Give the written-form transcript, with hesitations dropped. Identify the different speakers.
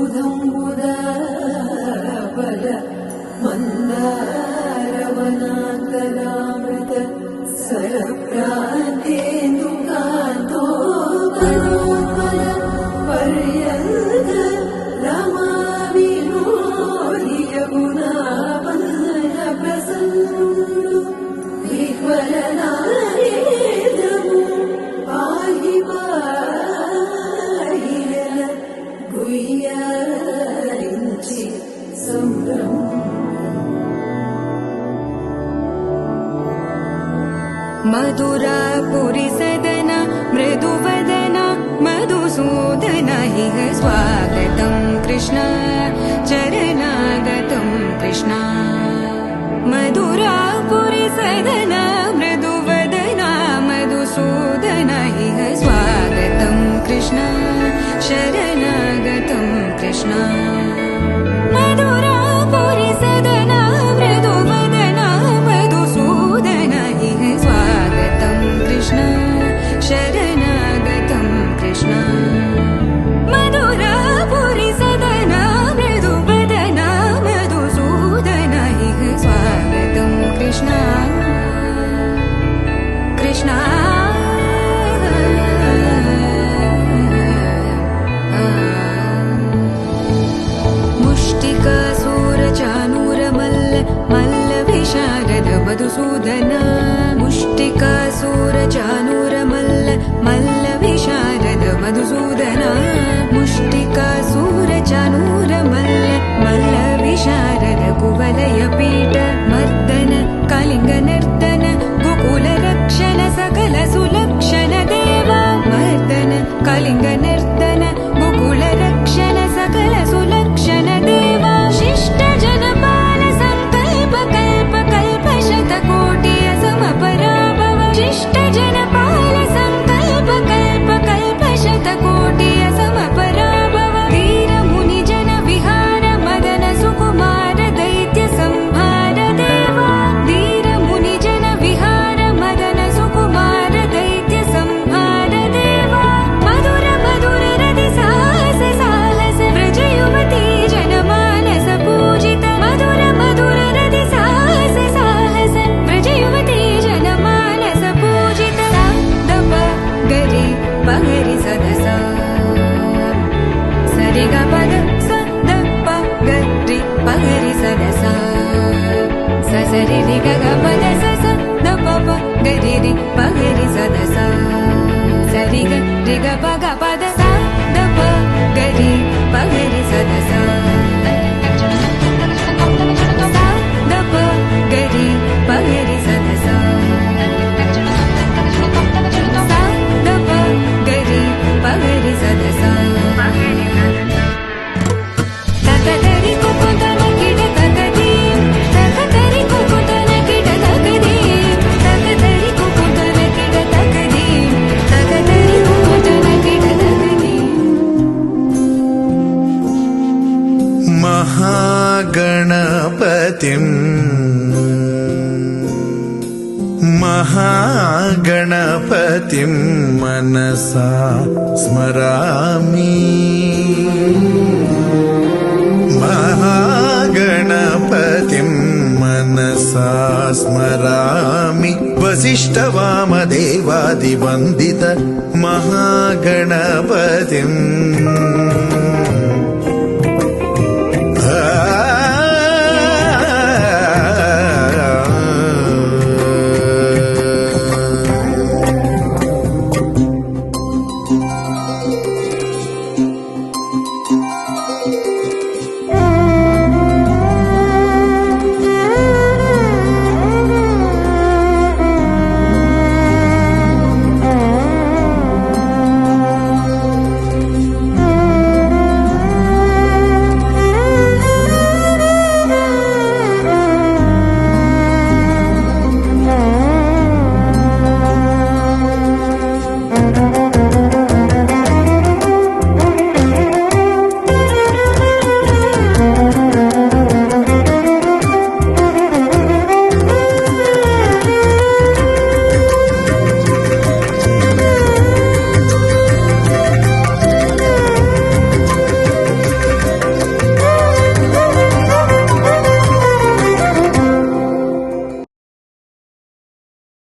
Speaker 1: सुधम्बुदाबल मन्दारवनान्तरामृत सरप्रान्तेन्दुकान्तो तनोत्पल पर्यन्त रमाविनोदि यमुनावल्लभ प्रसन्नु विह्वलनारेन्द्रमु पाहि पाहिरन गुह्यारिञ्चि संभ्रम
Speaker 2: मधुरापुरी सदन मृदुवदन मधुसूदन इह स्वागतं कृष्ण चरणागतं कृष्ण मधुरापुरी सदन मृदुवदन मधुसूदन इह स्वागतं कृष्ण शरणागतं कृष्ण मधुरापुरी सदन मृदुवदन मधुसूदन इह स्वागतं कृष्ण शरणागतं कृष्ण मधुरापुरी सदन मृदुवदन मधुसूदन इह स्वागतं कृष्ण कृष्ण मुष्टिकासूरचानूरमल्ल मल्लविशारद मधुसूदन मुष्टिकासूरचानूरमल्ल मल्लविशारद मधुसूदन मुष्टिकासूरचानूरमल्ल मल्लविशारद कुवलयपीठ मर्दन कलिङ्गनर्दन गोकुलरक्षण सकल सुलक्षण देवा मर्दन कलिङ्गनर्दन गोकुलरक्षण सकल सुलक्षण देवा शिष्ट जनपाल संकल्प कल्प कल्प शतकोटि असमपराभव शिष्ट जनपाल संकल्प कल्प कल्प शतकोटि असमपराभव वीर मुनि जन विहार मदन सुकुमार दैत्य संहार देवा वीर मुनि जन विहार मदन सुकुमार दैत्य संहार देवा मधुर मधुर रति साहस साहस व्रज युवती जनमानस पूजित मधुर मधुर रति साहस साहस व्रज युवती जनमानस पूजित दप गरि पगरि सदस सरि ग पद स द प गरि पगरि सदस स सरि रि ग ग पद स स द प प गरि रि पगरि सदस सरि ग रि ग प ग पद स द प गरि पगरि सदस द प गरि पगरि सदस द प गरि पगरि सदस तकतरि कुकुतन किट तकदी तकतरि कुकुतन किट तकदी तकतरि कुकुतन किट तकदी तकतरि कुकुतन किट तकदी
Speaker 3: महागणपतिं मनसा स्मरामि महागणपतिं मनसा स्मरामि वसिष्ठवामदेवादिवन्दित महागणपतिम्